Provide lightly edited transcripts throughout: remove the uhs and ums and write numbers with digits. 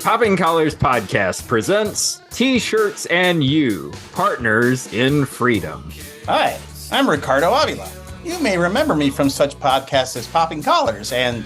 Popping Collars Podcast presents T-Shirts and You, Partners in Freedom. Hi, I'm Ricardo Avila. You may remember me from such podcasts as Popping Collars and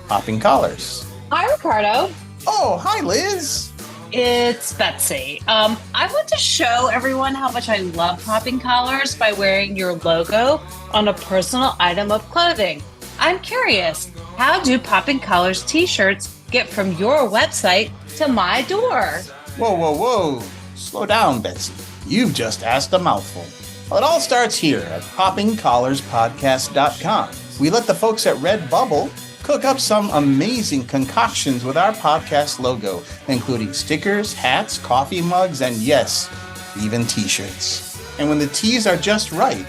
Popping Collars. Hi, Ricardo. Oh, hi, Liz. It's Betsy. I want to show everyone how much I love Popping Collars by wearing your logo on a personal item of clothing. I'm curious, how do Popping Collars t-shirts get from your website to my door? Whoa. Slow down, Betsy. You've just asked a mouthful. Well, it all starts here at poppingcollarspodcast.com. We let the folks at Redbubble cook up some amazing concoctions with our podcast logo, including stickers, hats, coffee mugs, and yes, even t-shirts. And when the teas are just right,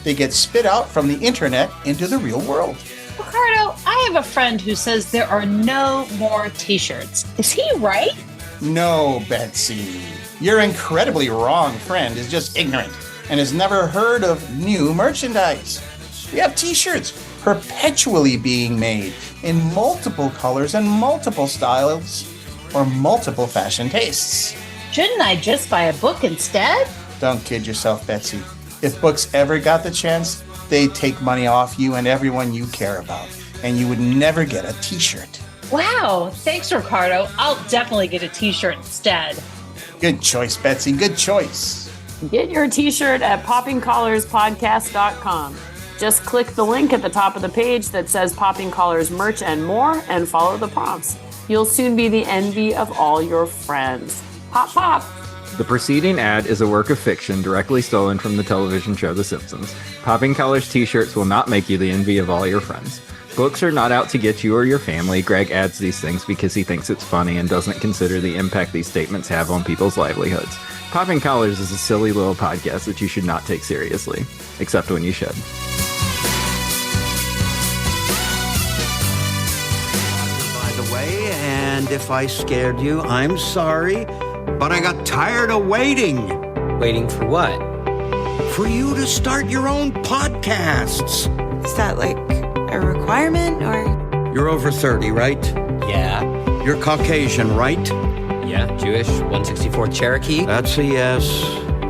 they get spit out from the internet into the real world. Ricardo, I have a friend who says there are no more t-shirts. Is he right? No, Betsy. Your incredibly wrong friend is just ignorant and has never heard of new merchandise. We have t-shirts perpetually being made in multiple colors and multiple styles or multiple fashion tastes. Shouldn't I just buy a book instead? Don't kid yourself, Betsy. If books ever got the chance, they'd take money off you and everyone you care about, and you would never get a t-shirt. Wow, thanks, Ricardo. I'll definitely get a t-shirt instead. Good choice, Betsy. Good choice. Get your t-shirt at poppingcollarspodcast.com. Just click the link at the top of the page that says Popping Collars merch and more and follow the prompts. You'll soon be the envy of all your friends. Pop, pop. The preceding ad is a work of fiction directly stolen from the television show The Simpsons. Popping Collars t-shirts will not make you the envy of all your friends. Books are not out to get you or your family. Greg adds these things because he thinks it's funny and doesn't consider the impact these statements have on people's livelihoods. Popping Collars is a silly little podcast that you should not take seriously, except when you should. And if I scared you, I'm sorry, but I got tired of waiting. Waiting for what? For you to start your own podcasts. Is that like a requirement or? You're over 30, right? Yeah. You're Caucasian, right? Yeah, Jewish, 164th Cherokee. That's a yes.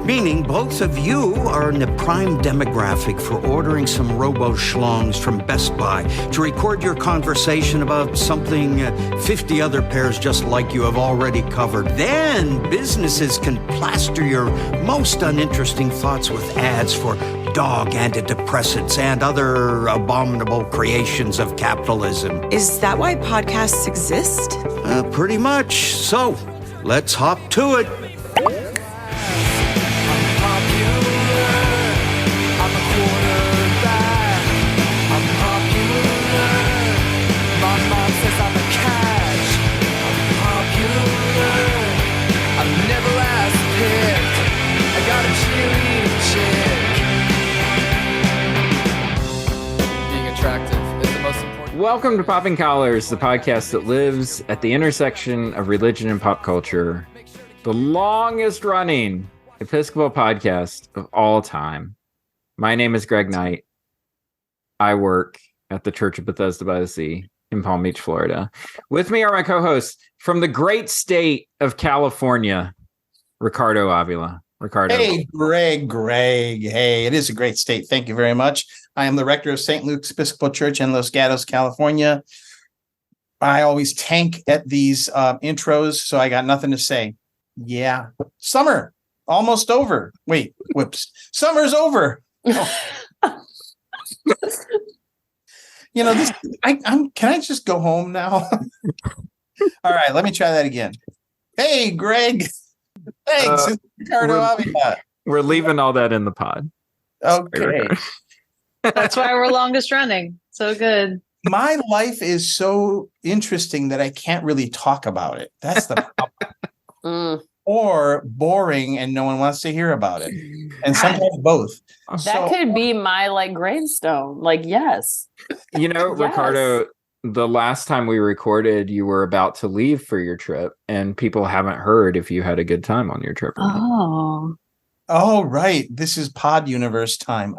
Meaning both of you are in the prime demographic for ordering some robo-schlongs from Best Buy to record your conversation about something 50 other pairs just like you have already covered. Then businesses can plaster your most uninteresting thoughts with ads for dog antidepressants and other abominable creations of capitalism. Is that why podcasts exist? Pretty much. So, let's hop to it. Welcome to Popping Collars, the podcast that lives at the intersection of religion and pop culture. The longest running Episcopal podcast of all time. My name is Greg Knight. I work at the Church of Bethesda by the Sea in Palm Beach, Florida. With me are my co-hosts from the great state of California, Ricardo Avila. Ricardo. Hey, Greg. Hey, it is a great state. Thank you very much. I am the rector of St. Luke's Episcopal Church in Los Gatos, California. I always tank at these intros, so I got nothing to say. Yeah. Summer, almost over. Wait, whoops. Summer's over. Oh. Can I just go home now? All right, let me try that again. Hey, Greg. Thanks, Ricardo Avila. We're leaving all that in the pod. Okay. That's why we're longest running. So good. My life is so interesting that I can't really talk about it. That's the problem. Or boring and no one wants to hear about it. And sometimes both. That could be my gravestone. Yes. Yes. Ricardo, the last time we recorded, you were about to leave for your trip, and people haven't heard if you had a good time on your trip. Oh, right. This is Pod Universe time.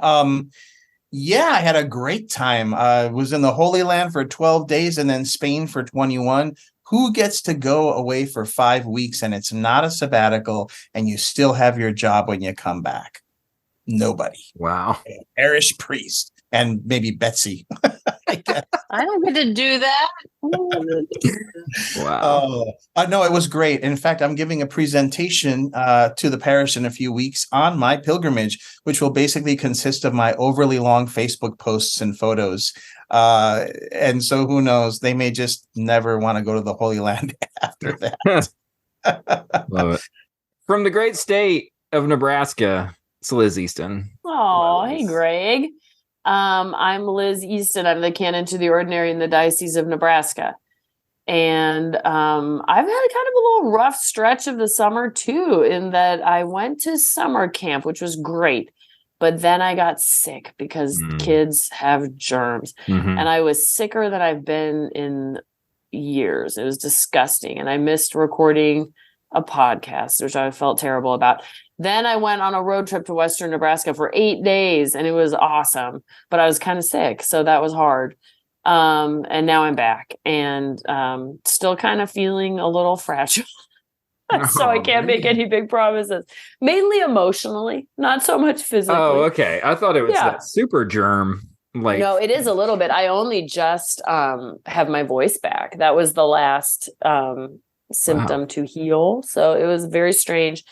Yeah, I had a great time. Was in the Holy Land for 12 days and then Spain for 21. Who gets to go away for 5 weeks and it's not a sabbatical and you still have your job when you come back? Nobody. Wow. Parish priest and maybe Betsy. I guess. I don't get to do that. Wow. No, it was great. In fact, I'm giving a presentation to the parish in a few weeks on my pilgrimage, which will basically consist of my overly long Facebook posts and photos. And so who knows, they may just never want to go to the Holy Land after that. Love it. From the great state of Nebraska, it's Liz Easton. Oh, hey, Greg. I'm Liz Easton. I'm the canon to the ordinary in the Diocese of Nebraska. And I've had a kind of a little rough stretch of the summer, too, in that I went to summer camp, which was great. But then I got sick because kids have germs. Mm-hmm. And I was sicker than I've been in years. It was disgusting. And I missed recording a podcast, which I felt terrible about. Then I went on a road trip to Western Nebraska for 8 days, and it was awesome. But I was kind of sick, so that was hard. And now I'm back, and still kind of feeling a little fragile. So I can't make any big promises. Mainly emotionally, not so much physically. Oh, okay. I thought it was that super germ. Like, no, it is a little bit. I only just have my voice back. That was the last symptom to heal. So it was very strange.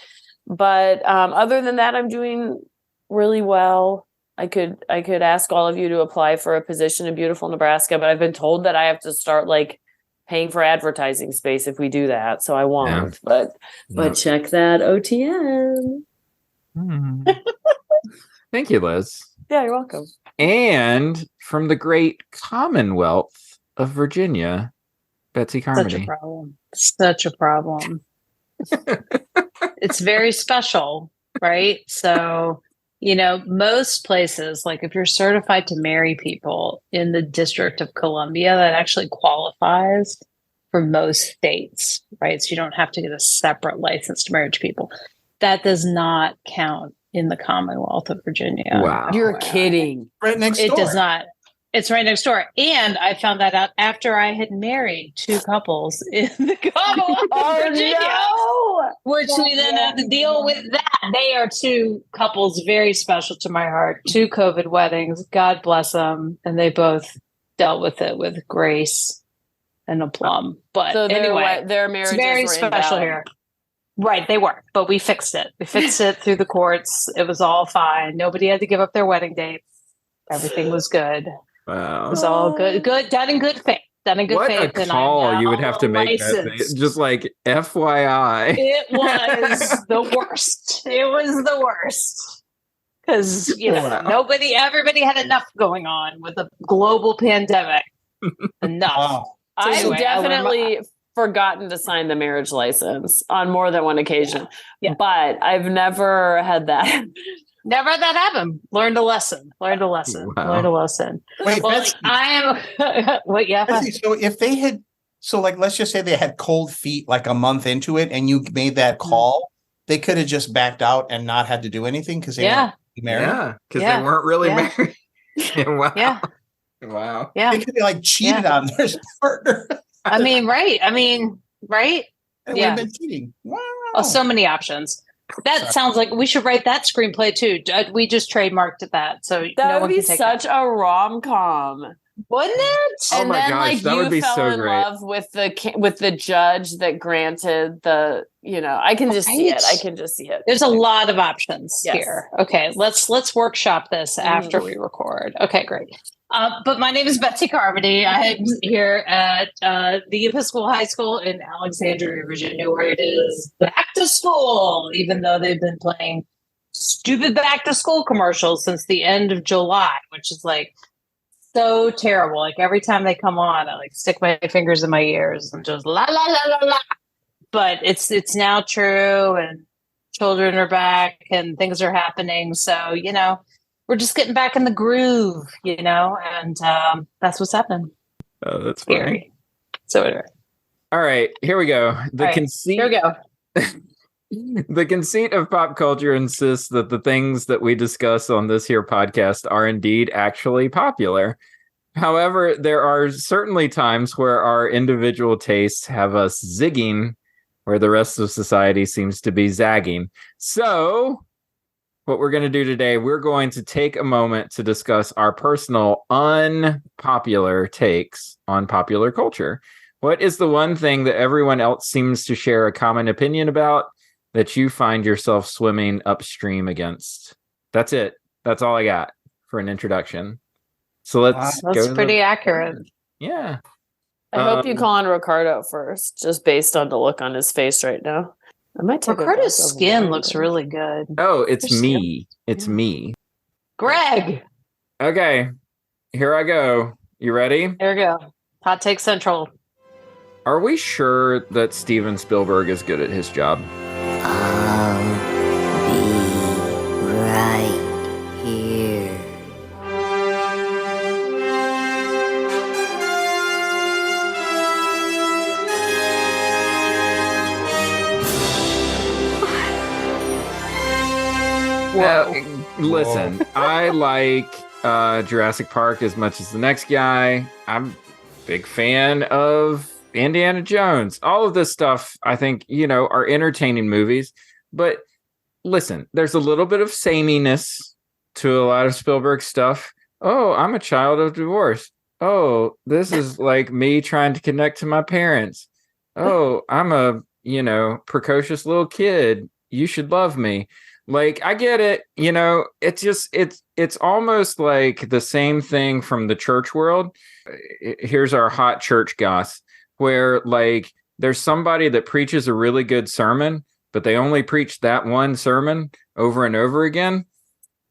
But other than that, I'm doing really well. I could ask all of you to apply for a position in beautiful Nebraska, but I've been told that I have to start like paying for advertising space if we do that. So I won't. Yeah. But check that OTM. Thank you, Liz. Yeah, you're welcome. And from the great Commonwealth of Virginia, Betsy Carmody. Such a problem. It's very special, right? So, most places, like if you're certified to marry people in the District of Columbia, that actually qualifies for most states, right? So you don't have to get a separate license to marry people. That does not count in the Commonwealth of Virginia. Wow. You're kidding. Right next door. It does not. It's right next door. And I found that out after I had married 2 couples in the Commonwealth of Virginia, which we then had to deal with that. They are 2 couples very special to my heart. 2 COVID weddings. God bless them. And they both dealt with it with grace and aplomb. But so anyway, their marriages very were special invalid. here. Right, they were, but we fixed it. We fixed it through the courts. It was all fine. Nobody had to give up their wedding dates. Everything was good. Wow. It was all good, done in good faith. Done in good faith. What a call you would have to make that, just like FYI. It was the worst. It was the worst. Because, everybody had enough going on with a global pandemic. Enough. Wow. I've definitely forgotten to sign the marriage license on more than one occasion. Yeah. But I've never had that. Never had that happen. Learned a lesson. Wow. Learned a lesson. Wait, well, Betsy, I am. Wait, yeah. Betsy, so if they had, let's just say they had cold feet like a month into it, and you made that call, they could have just backed out and not had to do anything because they weren't married. Yeah, because they weren't really married. Wow. Yeah. Wow. Yeah. They could have cheated on their partner. Right. Right. It would have been cheating. Wow. Oh, so many options. That sounds like we should write that screenplay too. We just trademarked that, so that would be such a rom-com, wouldn't it? Oh my gosh, that would be so great. Love with the judge that granted the. I can just see it. I can just see it. There's a lot of options here. Okay, let's workshop this after we record. Okay, great. But my name is Betsy Carmody. I'm here at the Episcopal High School in Alexandria, Virginia, where it is back to school, even though they've been playing stupid back to school commercials since the end of July, which is so terrible. Every time they come on, I stick my fingers in my ears and just la la la la la. But it's now true, and children are back and things are happening. So, we're just getting back in the groove, and that's what's happening. Oh, that's scary. So anyway. All right, here we go. The conceit. Here we go. The conceit of pop culture insists that the things that we discuss on this here podcast are indeed actually popular. However, there are certainly times where our individual tastes have us zigging where the rest of society seems to be zagging. So, what we're going to do today, we're going to take a moment to discuss our personal unpopular takes on popular culture. What is the one thing that everyone else seems to share a common opinion about that you find yourself swimming upstream against? That's it. That's all I got for an introduction. So let's go. That's pretty accurate. Yeah. I hope you call on Ricardo first, just based on the look on his face right now. I might take Ricardo's skin looks really good. Oh, it's me. It's me. Greg. Okay. Here I go. You ready? There we go. Hot Take Central. Are we sure that Steven Spielberg is good at his job? I'll be right here. Well, listen, I like Jurassic Park as much as the next guy. I'm a big fan of Indiana Jones. All of this stuff, I think, are entertaining movies. But listen, there's a little bit of sameness to a lot of Spielberg stuff. Oh, I'm a child of divorce. Oh, this is like me trying to connect to my parents. Oh, I'm a, precocious little kid. You should love me. Like, I get it. It's almost like the same thing from the church world. Here's our hot church goss, where like there's somebody that preaches a really good sermon, but they only preach that one sermon over and over again.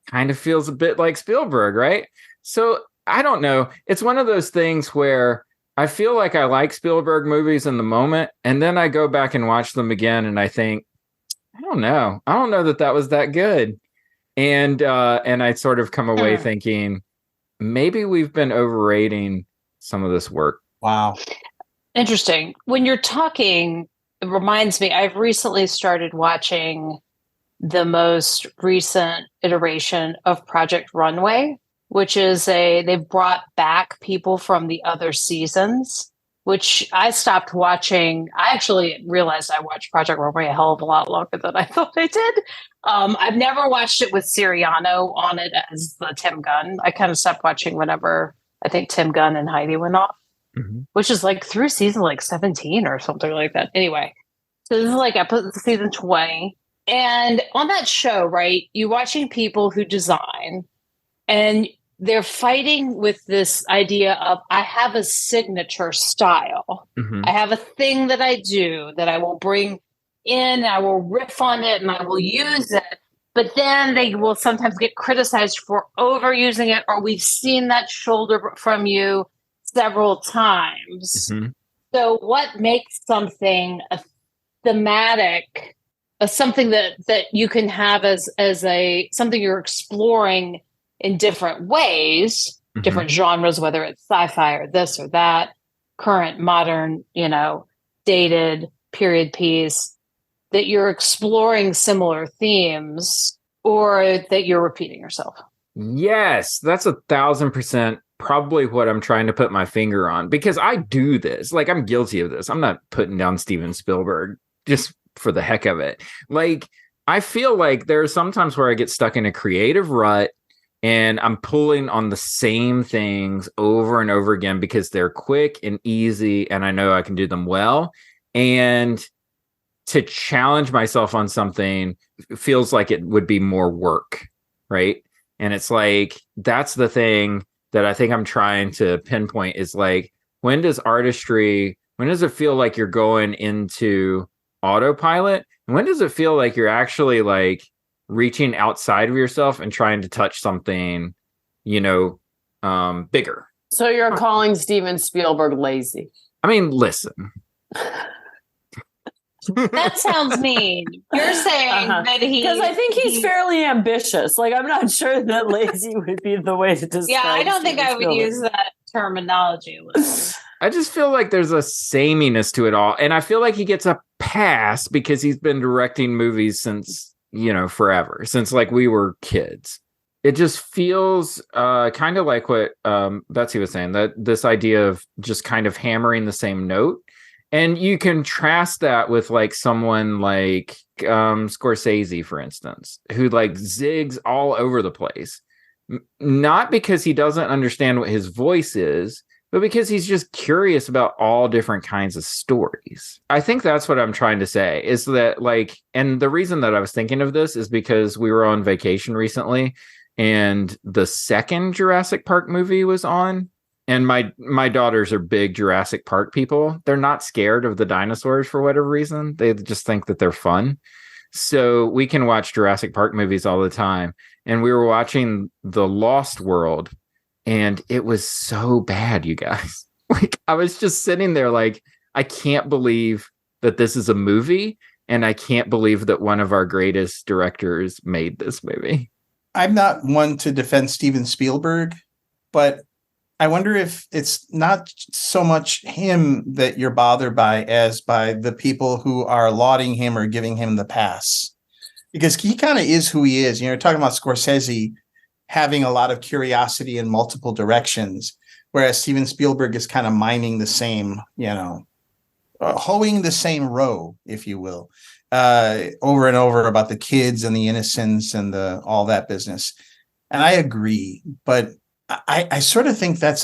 Kind of feels a bit like Spielberg, right? So I don't know. It's one of those things where I feel like I like Spielberg movies in the moment, and then I go back and watch them again, and I think, I don't know. I don't know that was that good. And I sort of come away thinking maybe we've been overrating some of this work. Wow. Interesting. When you're talking, it reminds me, I've recently started watching the most recent iteration of Project Runway, which is they've brought back people from the other seasons, which I stopped watching. I actually realized I watched Project Runway a hell of a lot longer than I thought I did. I've never watched it with Siriano on it as the Tim Gunn. I kind of stopped watching whenever I think Tim Gunn and Heidi went off, which is like through season like 17 or something like that. Anyway, so this is like season 20. And on that show, right, you're watching people who design, and they're fighting with this idea of, I have a signature style. I have a thing that I do that I will bring in, I will riff on it, and I will use it. But then they will sometimes get criticized for overusing it, or we've seen that shoulder from you several times. So what makes something a thematic, something that you can have as a something you're exploring in different ways, different genres, whether it's sci-fi or this or that, current, modern, dated, period piece, that you're exploring similar themes or that you're repeating yourself? Yes, that's 1,000% probably what I'm trying to put my finger on, because I do this. Like, I'm guilty of this. I'm not putting down Steven Spielberg just for the heck of it. Like, I feel like there are some times where I get stuck in a creative rut and I'm pulling on the same things over and over again because they're quick and easy and I know I can do them well. And to challenge myself on something feels like it would be more work, right? And it's like, that's the thing that I think I'm trying to pinpoint is like, when does it feel like you're going into autopilot? And when does it feel like you're actually like reaching outside of yourself and trying to touch something, bigger? So you're calling Steven Spielberg lazy? I mean, listen. That sounds mean. You're saying that because I think he's fairly ambitious. Like, I'm not sure that lazy would be the way to describe. Yeah, I don't think Steven I would Spielberg. use that terminology. I just feel like there's a sameness to it all. And I feel like he gets a pass because he's been directing movies since, forever, since like we were kids. It just feels kind of like what Betsy was saying, that this idea of just kind of hammering the same note. And you contrast that with like someone like Scorsese, for instance, who like zigs all over the place. Not because he doesn't understand what his voice is, but because he's just curious about all different kinds of stories. I think that's what I'm trying to say, is that like, and the reason that I was thinking of this is because we were on vacation recently and the second Jurassic Park movie was on. And my daughters are big Jurassic Park people. They're not scared of the dinosaurs for whatever reason. They just think that they're fun. So we can watch Jurassic Park movies all the time. And we were watching The Lost World, and it was so bad, you guys. Like, I was just sitting there like, I can't believe that this is a movie, and I can't believe that one of our greatest directors made this movie. I'm not one to defend Steven Spielberg, but I wonder if it's not so much him that you're bothered by as by the people who are lauding him or giving him the pass. Because he kind of is who he is. You're talking about Scorsese having a lot of curiosity in multiple directions, whereas Steven Spielberg is kind of mining the same, hoeing the same row, if you will, over and over about the kids and the innocence and all that business. And I agree, but I sort of think that's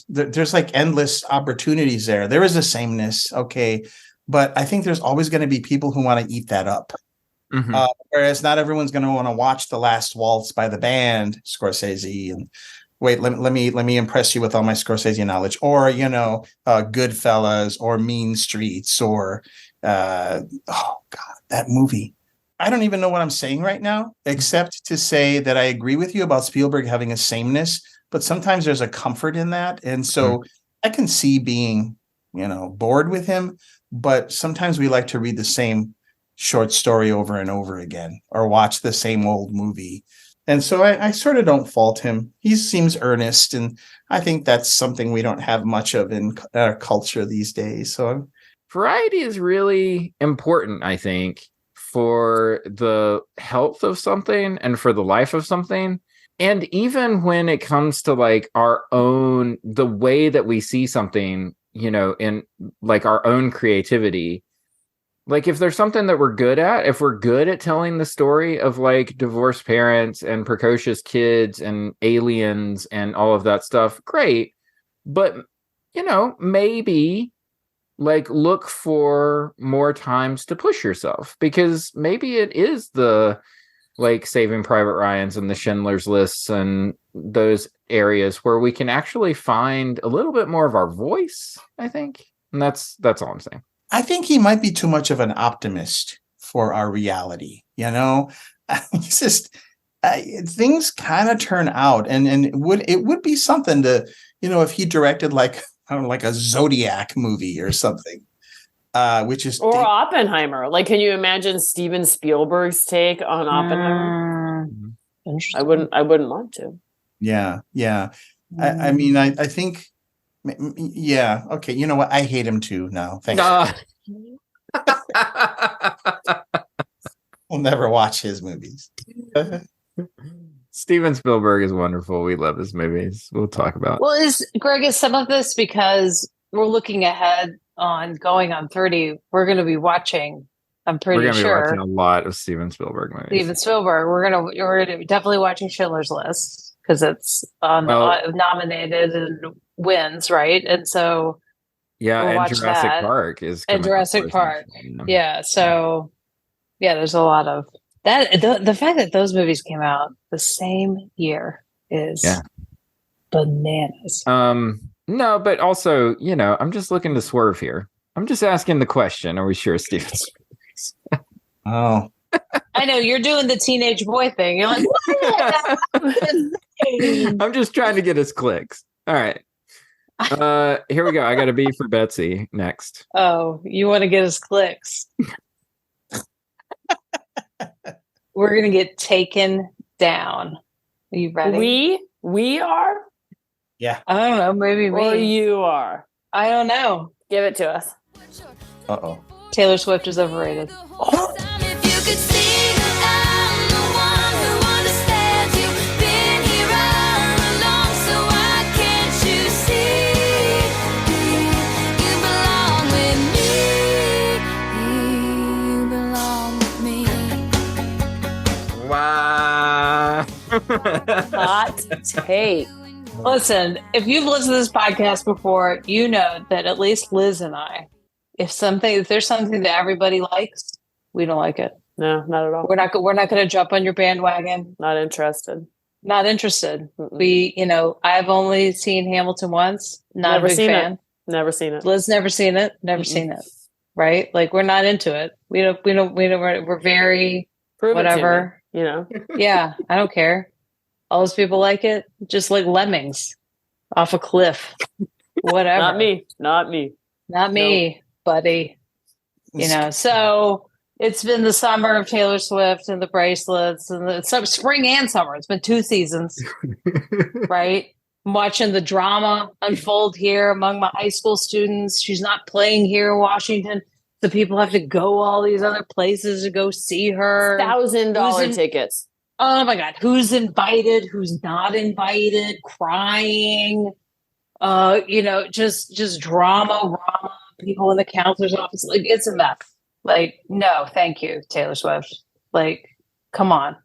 there's like endless opportunities there. There is a sameness, okay, but I think there's always going to be people who want to eat that up. Mm-hmm. Whereas not everyone's going to want to watch The Last Waltz by the band, Scorsese, and wait, let me impress you with all my Scorsese knowledge, or Goodfellas, or Mean Streets, or oh God, that movie. I don't even know what I'm saying right now, except to say that I agree with you about Spielberg having a sameness, but sometimes there's a comfort in that. And so I can see being, bored with him, but sometimes we like to read the same short story over and over again, or watch the same old movie. And so I sort of don't fault him. He seems earnest, and I think that's something we don't have much of in our culture these days. So variety is really important, I think, for the health of something and for the life of something. And even when it comes to like the way that we see something, in like our own creativity, like if there's something that we're good at, if we're good at telling the story of like divorced parents and precocious kids and aliens and all of that stuff, great. But, maybe like look for more times to push yourself, because maybe it is the like Saving Private Ryan's and the Schindler's Lists and those areas where we can actually find a little bit more of our voice, I think. And that's all I'm saying. I think he might be too much of an optimist for our reality. It's just things kind of turn out, and it would be something to, if he directed like a Zodiac movie or something, which is Oppenheimer. Like, can you imagine Steven Spielberg's take on Oppenheimer? Interesting. I wouldn't want to. Yeah. I mean, I think. Yeah. Okay. You know what? I hate him too now. Thanks. We'll never watch his movies. Steven Spielberg is wonderful. We love his movies. We'll talk about. Well, is some of this because we're looking ahead on going on 30? We're going to be watching. I'm pretty sure we're going to be watching a lot of Steven Spielberg movies. Steven Spielberg. We're going to be definitely watching Schindler's List because it's nominated and wins, right? And so yeah, we'll and Jurassic Park is and Jurassic Park. Yeah, so yeah, there's a lot of that. The fact that those movies came out the same year is bananas. No, but also, I'm just looking to swerve here. I'm just asking the question: are we sure Steven Spielberg? Oh, I know you're doing the teenage boy thing. You're like, what? I'm just trying to get us clicks. All right. Here we go. I got a B for Betsy next. Oh, you want to get us clicks? We're gonna get taken down. Are you ready? We are? Yeah. I don't know. Maybe Or me. you are? I don't know. Give it to us. Uh-oh. Taylor Swift is overrated. Wow. Hot take. Listen, if you've listened to this podcast before, you know that at least Liz and I, if there's something that everybody likes, we don't like it. No, not at all. We're not going to jump on your bandwagon. Not interested. Not interested. Mm-mm. I've only seen Hamilton once. Not Never a big seen fan. it. Never seen it. Liz never seen it. Never seen it. Right? Like we're not into it. We're very Prove it to whatever. me, you know. Yeah, I don't care. All those people like it, just like lemmings off a cliff. Whatever. Not me. Not me, buddy. So it's been the summer of Taylor Swift and the bracelets and the spring and summer. It's been 2 seasons, right? I'm watching the drama unfold here among my high school students. She's not playing here in Washington. So people have to go all these other places to go see her. $1,000 tickets. Oh my God. Who's invited? Who's not invited? Crying. Just drama. People in the counselor's office. Like, it's a mess. Like, no, thank you, Taylor Swift. Like, come on.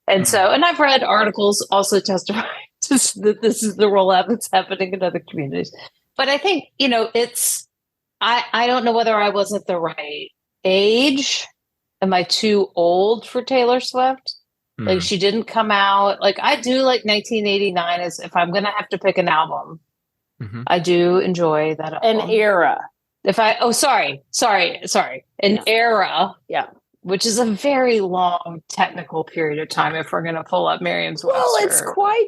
And I've read articles also testifying that this is the rollout that's happening in other communities. But I think, I don't know whether I wasn't the right age. Am I too old for Taylor Swift? Like, she didn't come out. Like, I do like 1989 as if I'm going to have to pick an album. I do enjoy that album. An era. An era. Yeah. Which is a very long technical period of time if we're going to pull up Merriam-Webster. Well, it's quite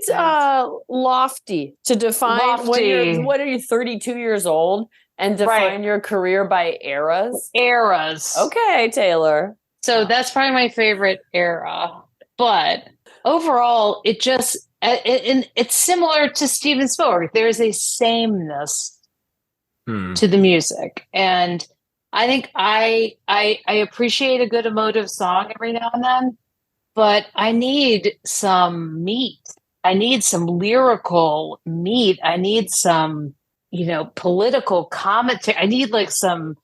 lofty to define what are you, 32 years old and define your career by eras? Eras. Okay, Taylor. So that's probably my favorite era. But overall, it's similar to Steven Spielberg. There's a sameness to the music. And I think I appreciate a good emotive song every now and then, but I need some meat. I need some lyrical meat. I need some, political commentary. I need like some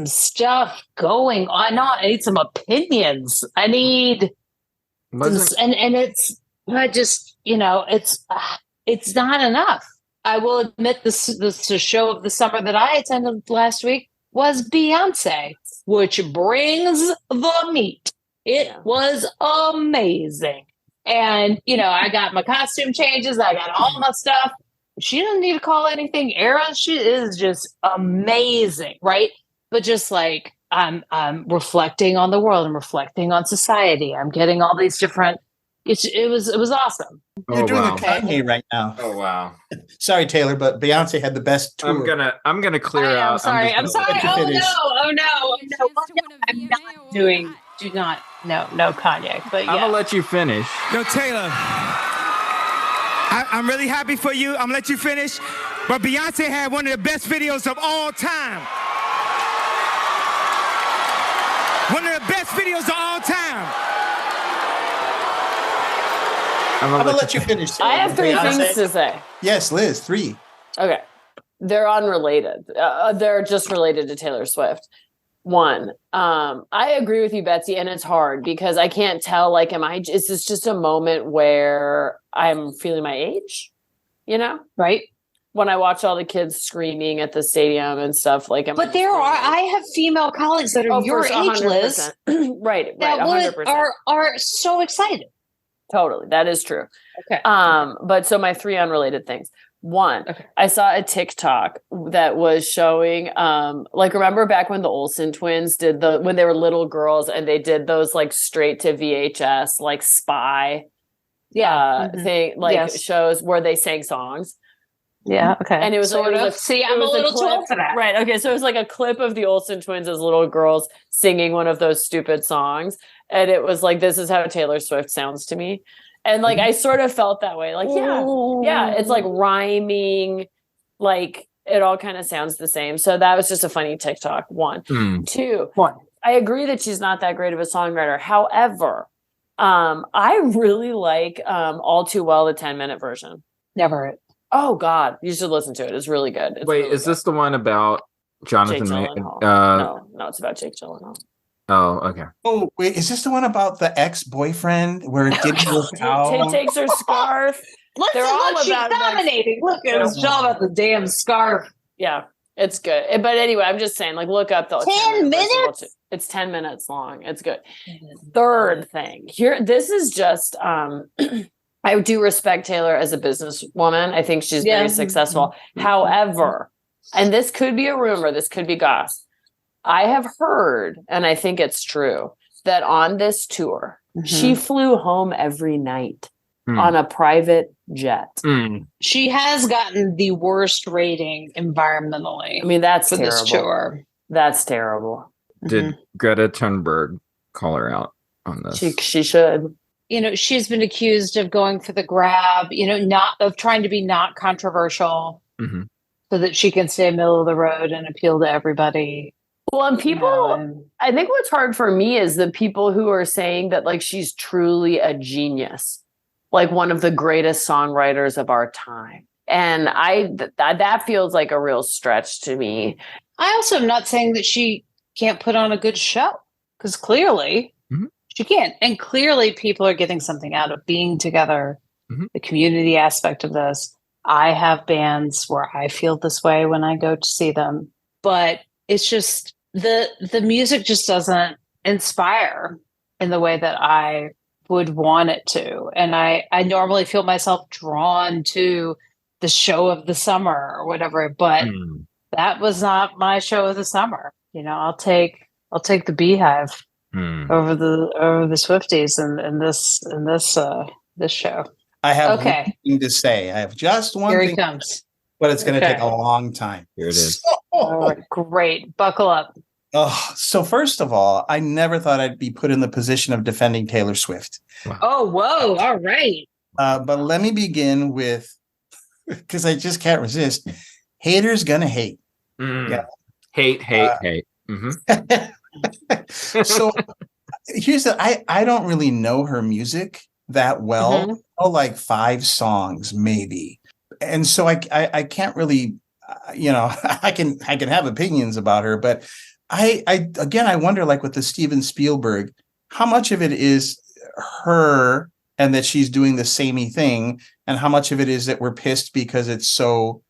stuff going on. I need some opinions. I need it's not enough. I will admit the show of the summer that I attended last week was Beyonce, which brings the meat. It was amazing. And, I got my costume changes. I got all my stuff. She doesn't need to call anything era. She is just amazing, right? But just like, I'm reflecting on the world. I'm reflecting on society. I'm getting all these different... It was awesome. You're doing a Kanye right now. Oh wow! Sorry, Taylor, but Beyonce had the best tour. I'm gonna clear out. I'm sorry. Oh no! I'm not doing. Do not. No Kanye. But yeah. I'm gonna let you finish. Yo, Taylor, I'm really happy for you. I'm gonna let you finish. But Beyonce had one of the best videos of all time. One of the best videos of all time. I'm gonna let you finish. I have 3 things to say. Yes, Liz, 3. Okay. They're unrelated. They're just related to Taylor Swift. 1, I agree with you, Betsy, and it's hard because I can't tell, is this just a moment where I'm feeling my age? Right? When I watch all the kids screaming at the stadium and stuff, I have female colleagues that are your age, Liz. right, that 100%. Are so excited. Totally. That is true. Okay. But so my 3 unrelated things. 1, I saw a TikTok that was showing, remember back when the Olsen twins when they were little girls and they did those straight to VHS, spy thing, shows where they sang songs. Yeah. Okay. And it was I'm a little too old for that. Right. Okay. So it was a clip of the Olsen twins as little girls singing one of those stupid songs. And it was this is how Taylor Swift sounds to me. And I sort of felt that way. Yeah. It's rhyming, It all kind of sounds the same. So that was just a funny TikTok. One. Two, I agree that she's not that great of a songwriter. However, I really like All Too Well, the 10-minute version. Never heard. Oh God, you should listen to it. It's really good. It's Wait, really is this the one about Jonathan? Jake Gyllenhaal? No, it's about Jake Gyllenhaal. Oh, okay. Oh, wait, is this the one about the ex-boyfriend where it didn't work out? He takes her scarf. They're all she's about dominating. Look, it was all about the damn scarf. Yeah, it's good. But anyway, I'm just saying, like, look up the 10 minutes. It's 10 minutes long. It's good. Third thing here, this is just I do respect Taylor as a businesswoman. I think she's very successful. However, and this could be a rumor, this could be gossip. I have heard, and I think it's true, that on this tour, she flew home every night on a private jet. She has gotten the worst rating environmentally. I mean, that's for terrible. This tour. That's terrible. Did Greta Thunberg call her out on this? She should. You know, she's been accused of going for the grab, you know, not of trying to be not controversial so that she can stay middle of the road and appeal to everybody. Well, and people, I think what's hard for me is the people who are saying that, like, she's truly a genius, like one of the greatest songwriters of our time. And that feels like a real stretch to me. I also am not saying that she can't put on a good show, because clearly she can. And clearly people are getting something out of being together, the community aspect of this. I have bands where I feel this way when I go to see them, but it's just the music just doesn't inspire in the way that I would want it to. And I normally feel myself drawn to the show of the summer or whatever, but that was not my show of the summer. You know, I'll take the Beehive over the Swifties and this show. I have one thing to say. I have just one Here thing. he comes. But it's going to take a long time. Here it is. All right, great. Buckle up. Oh, so first of all, I never thought I'd be put in the position of defending Taylor Swift. Wow. Oh, whoa. All right. But let me begin with, because I just can't resist, haters gonna hate. Yeah. Hate. So here's I don't really know her music that well. I know like 5 songs maybe. And so I can't really, I can have opinions about her, but I wonder, like with the Steven Spielberg, how much of it is her and that she's doing the samey thing, and how much of it is that we're pissed because it's so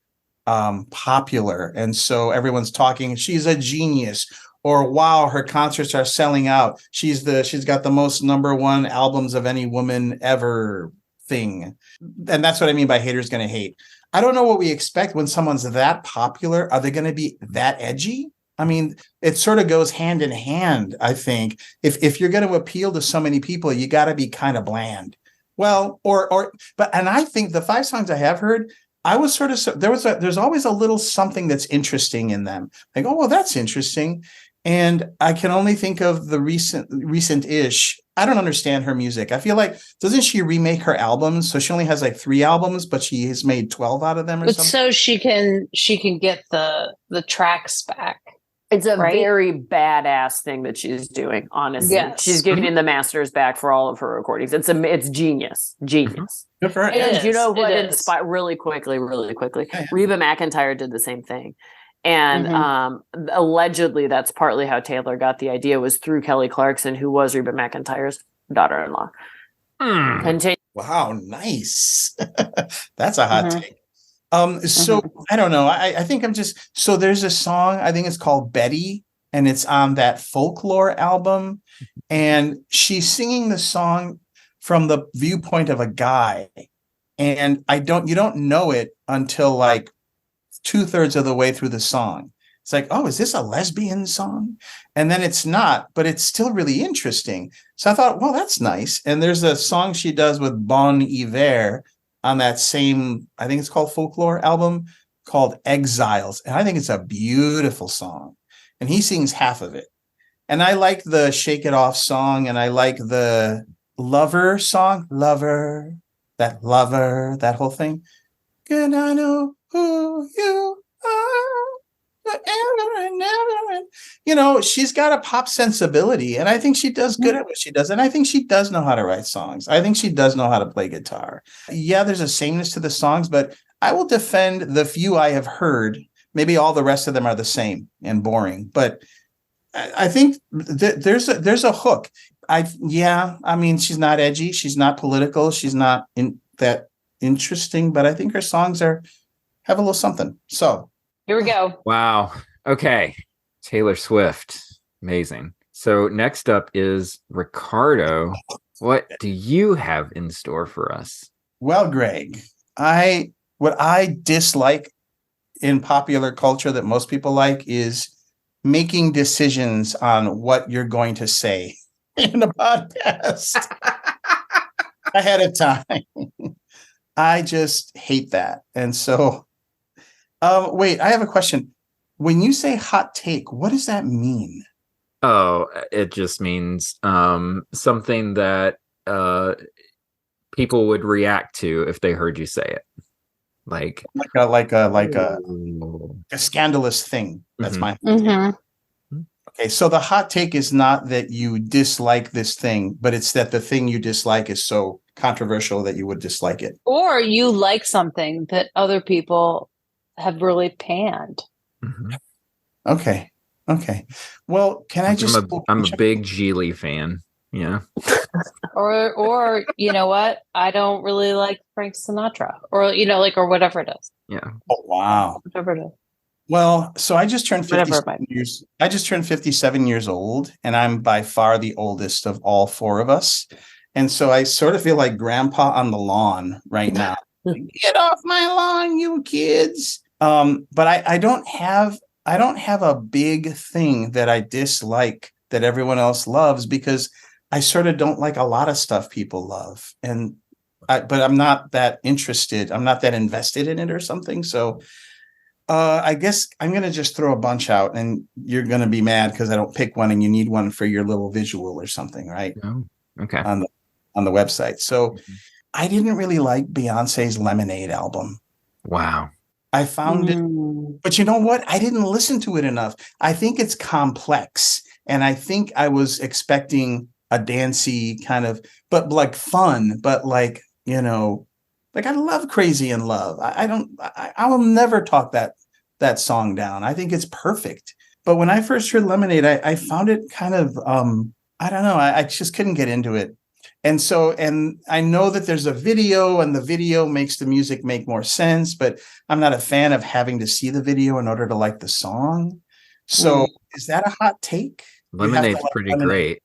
popular and so everyone's talking, she's a genius, or wow, her concerts are selling out. She's got the most #1 albums of any woman ever thing. And that's what I mean by haters gonna hate. I don't know what we expect when someone's that popular. Are they going to be that edgy? I mean, it sort of goes hand in hand, I think. If you're going to appeal to so many people, you got to be kind of bland. Well, and I think the 5 songs I have heard, I was sort of, there's always a little something that's interesting in them. Like, oh, well, that's interesting. And I can only think of the recent-ish. I don't understand her music. I feel like, doesn't she remake her albums? So she only has like 3 albums, but she has made 12 out of them or something. So she can get the tracks back. It's a very badass thing that she's doing, honestly. Yes. She's giving the masters back for all of her recordings. It's genius. Good for her. And you know what inspired really quickly. Reba McEntire did the same thing. And allegedly that's partly how Taylor got the idea, was through Kelly Clarkson, who was Reba McEntire's daughter-in-law. Continue. Wow, nice. That's a hot take. So I don't know. I think so there's a song, I think it's called Betty, and it's on that Folklore album. And she's singing the song from the viewpoint of a guy. And you don't know it until like 2/3 of the way through the song. It's like, oh, is this a lesbian song? And then it's not, but it's still really interesting. So I thought, well, that's nice. And there's a song she does with Bon Iver on that same, I think it's called Folklore album, called Exiles. And I think it's a beautiful song. And he sings half of it. And I like the Shake It Off song, and I like the Lover song, that whole thing. Can I know who you are? ever and never. And, you know, she's got a pop sensibility, and I think she does good at what she does. And I think she does know how to write songs. I think she does know how to play guitar. Yeah, there's a sameness to the songs, but I will defend the few I have heard. Maybe all the rest of them are the same and boring, but I think there's a hook. I mean, she's not edgy, she's not political, she's not that interesting, but I think her songs have a little something. So here we go. Wow. Okay. Taylor Swift. Amazing. So next up is Ricardo. What do you have in store for us? Well, Greg, what I dislike in popular culture that most people like is making decisions on what you're going to say in a podcast ahead of time. I just hate that. And so, wait, I have a question. When you say hot take, what does that mean? Oh, it just means something that people would react to if they heard you say it. Like a scandalous thing. That's my Okay, so the hot take is not that you dislike this thing, but it's that the thing you dislike is so controversial that you would dislike it. Or you like something that other people have really panned. Okay. Well, can I just I'm a big Geely fan. Yeah. or you know what? I don't really like Frank Sinatra, or you know, like, or whatever it is. Yeah. Oh wow. Whatever it is. Well, so I just turned 57 years. I just turned 57 years old, and I'm by far the oldest of all four of us. And so I sort of feel like grandpa on the lawn right now. Get off my lawn, you kids. But I don't have a big thing that I dislike that everyone else loves, because I sort of don't like a lot of stuff people love. But I'm not that interested. I'm not that invested in it or something. So I guess I'm going to just throw a bunch out, and you're going to be mad because I don't pick one and you need one for your little visual or something, right? Oh, okay. On the website. So I didn't really like Beyonce's Lemonade album. Wow. I found it, but you know what? I didn't listen to it enough. I think it's complex, and I think I was expecting a dancey kind of, but like fun, but like, you know, like I love Crazy in Love. I will never talk that song down. I think it's perfect. But when I first heard Lemonade, I found it kind of, I don't know. I just couldn't get into it. And I know that there's a video, and the video makes the music make more sense, but I'm not a fan of having to see the video in order to like the song. So is that a hot take? Lemonade's pretty great.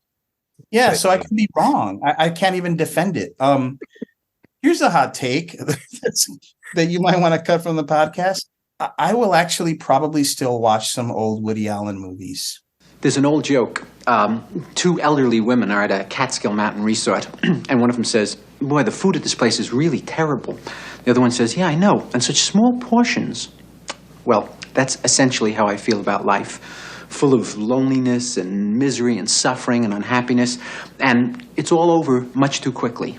Yeah, so I can be wrong. I can't even defend it. Here's a hot take that you might want to cut from the podcast. I will actually probably still watch some old Woody Allen movies. There's an old joke. Two elderly women are at a Catskill Mountain resort, and one of them says, "Boy, the food at this place is really terrible." The other one says, "Yeah, I know, and such small portions." Well, that's essentially how I feel about life. Full of loneliness and misery and suffering and unhappiness, and it's all over much too quickly.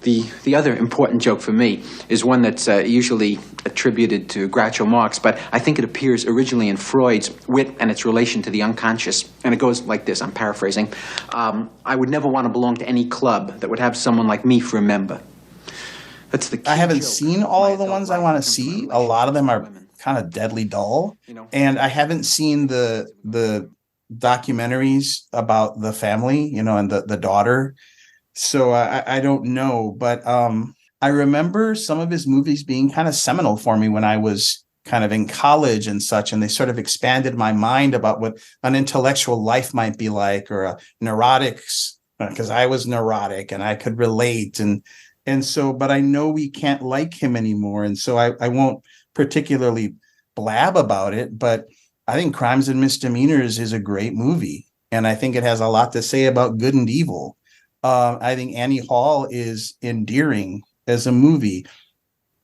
The other important joke for me is one that's usually attributed to Groucho Marx, but I think it appears originally in Freud's Wit and its Relation to the Unconscious. And it goes like this, I'm paraphrasing. I would never want to belong to any club that would have someone like me for a member. That's the key I haven't joke. seen all of the ones I want to see. A lot of them are kind of deadly dull. And I haven't seen the documentaries about the family, you know, and the daughter. So I don't know, but I remember some of his movies being kind of seminal for me when I was kind of in college and such, and they sort of expanded my mind about what an intellectual life might be like, or a neurotics, because I was neurotic and I could relate. And so, but I know we can't like him anymore. And so I won't particularly blab about it, but I think Crimes and Misdemeanors is a great movie. And I think it has a lot to say about good and evil. I think Annie Hall is endearing as a movie.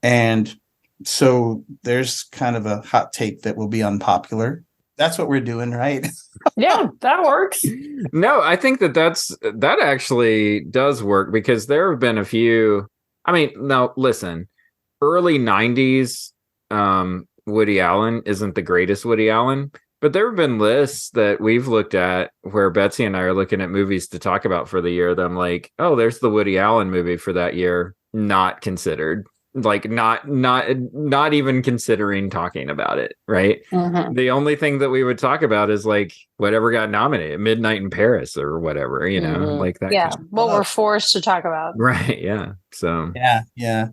And so there's kind of a hot take that will be unpopular. That's what we're doing, right? Yeah, that works. No, I think that actually does work, because there have been a few. I mean, now listen, early 90s Woody Allen isn't the greatest Woody Allen, but there have been lists that we've looked at where Betsy and I are looking at movies to talk about for the year that I'm like, oh, there's the Woody Allen movie for that year, not considered. Like not even considering talking about it, right? Mhm. The only thing that we would talk about is like whatever got nominated, Midnight in Paris or whatever, Mhm. like that. Yeah, kind of- what we're forced to talk about. right. Yeah. So Yeah.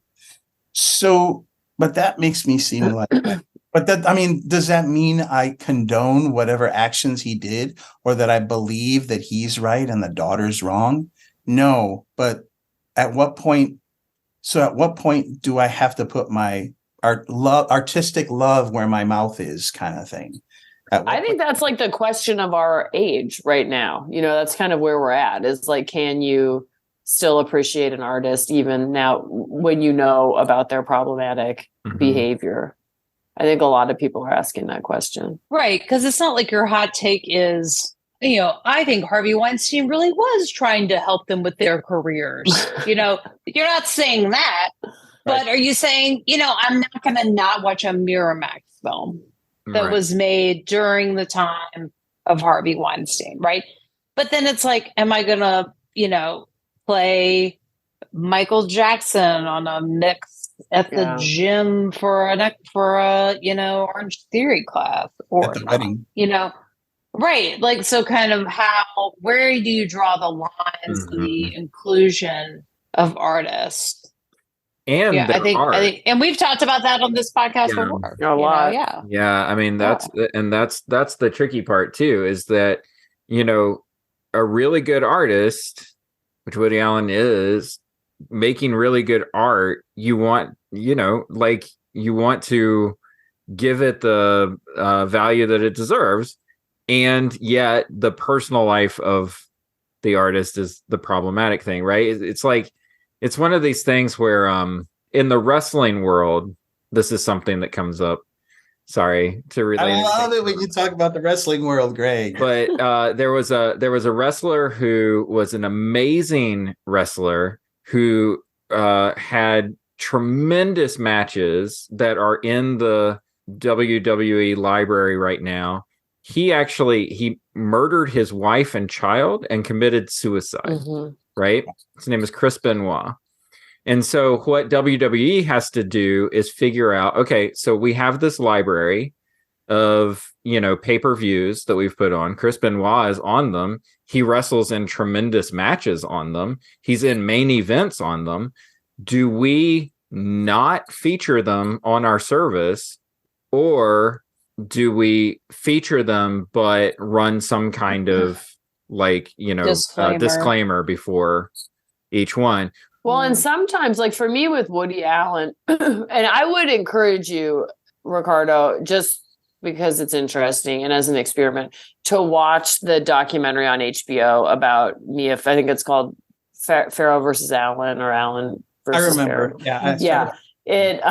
So, but that makes me seem like, but that, I mean, does that mean I condone whatever actions he did, or that I believe that he's right and the daughter's wrong? No, but at what point? So at what point do I have to put my artistic love where my mouth is, kind of thing? I think that's like the question of our age right now. That's kind of where we're at, is like, can you still appreciate an artist even now when you know about their problematic behavior? I think a lot of people are asking that question. Right, because it's not like your hot take is, I think Harvey Weinstein really was trying to help them with their careers. You're not saying that, but are you saying, I'm not going to not watch a Miramax film that was made during the time of Harvey Weinstein, right? But then it's like, am I going to, play Michael Jackson on a mix at the gym for a Orange Theory class or at the wedding? Right. Like, so kind of where do you draw the lines in the inclusion of artists? And I think, and we've talked about that on this podcast before. A lot. Yeah. I mean, that's the tricky part too, is that, a really good artist, which Woody Allen is, making really good art, you want to give it the value that it deserves. And yet the personal life of the artist is the problematic thing, right? It's like, it's one of these things where in the wrestling world, this is something that comes up. Sorry to relate. I love it when you talk about the wrestling world, Greg. But there was a wrestler who was an amazing wrestler who had tremendous matches that are in the WWE library right now. He murdered his wife and child and committed suicide. Right? His name is Chris Benoit. And so what WWE has to do is figure out, okay, so we have this library of, pay-per-views that we've put on. Chris Benoit is on them. He wrestles in tremendous matches on them. He's in main events on them. Do we not feature them on our service, or do we feature them but run some kind of disclaimer before each one? Well, and sometimes, like for me with Woody Allen, and I would encourage you, Ricardo, just because it's interesting and as an experiment, to watch the documentary on HBO about Mia. I think it's called Farrell versus Allen, or Allen versus Farrell. Yeah. It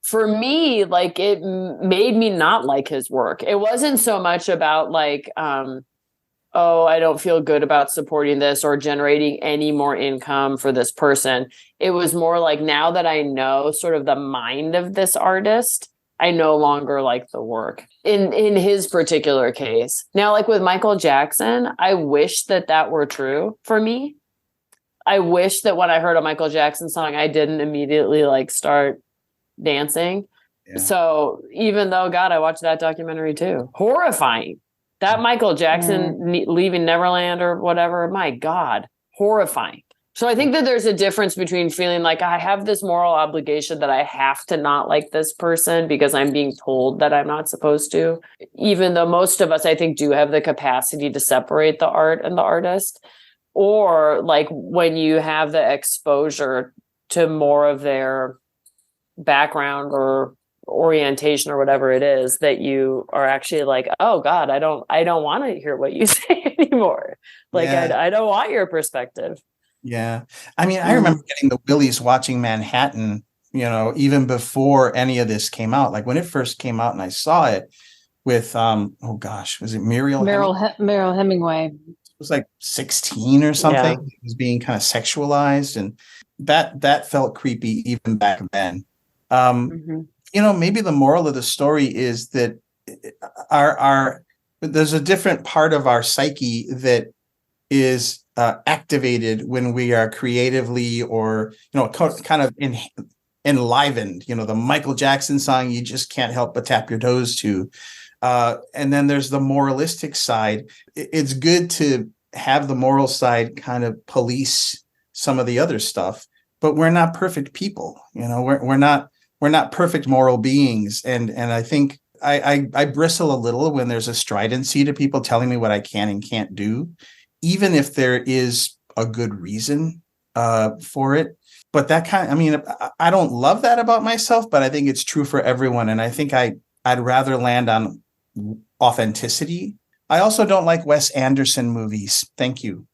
for me, like, it made me not like his work. It wasn't so much about like, I don't feel good about supporting this or generating any more income for this person. It was more like, now that I know sort of the mind of this artist, I no longer like the work in his particular case. Now, like with Michael Jackson, I wish that were true for me. I wish that when I heard a Michael Jackson song, I didn't immediately like start dancing. Yeah. So even though, God, I watched that documentary too. Horrifying. That Michael Jackson leaving Neverland or whatever, my God, horrifying. So I think that there's a difference between feeling like I have this moral obligation that I have to not like this person because I'm being told that I'm not supposed to, even though most of us, I think, do have the capacity to separate the art and the artist, or like when you have the exposure to more of their background or orientation or whatever it is, that you are actually like, oh God, I don't want to hear what you say anymore. Like, I don't want your perspective. Yeah. I mean, I remember getting the willies watching Manhattan, even before any of this came out. Like when it first came out and I saw it with, was it Meryl Hemingway? It was like 16 or something. Yeah. It was being kind of sexualized, and that felt creepy even back then. maybe the moral of the story is that there's a different part of our psyche that is activated when we are creatively or, kind of enlivened, the Michael Jackson song, you just can't help but tap your toes to. And then there's the moralistic side. It's good to have the moral side kind of police some of the other stuff, but we're not perfect people. We're not perfect moral beings. And I think I bristle a little when there's a stridency to people telling me what I can and can't do, even if there is a good reason for it. But I don't love that about myself, but I think it's true for everyone. And I think I'd rather land on authenticity. I also don't like Wes Anderson movies. Thank you.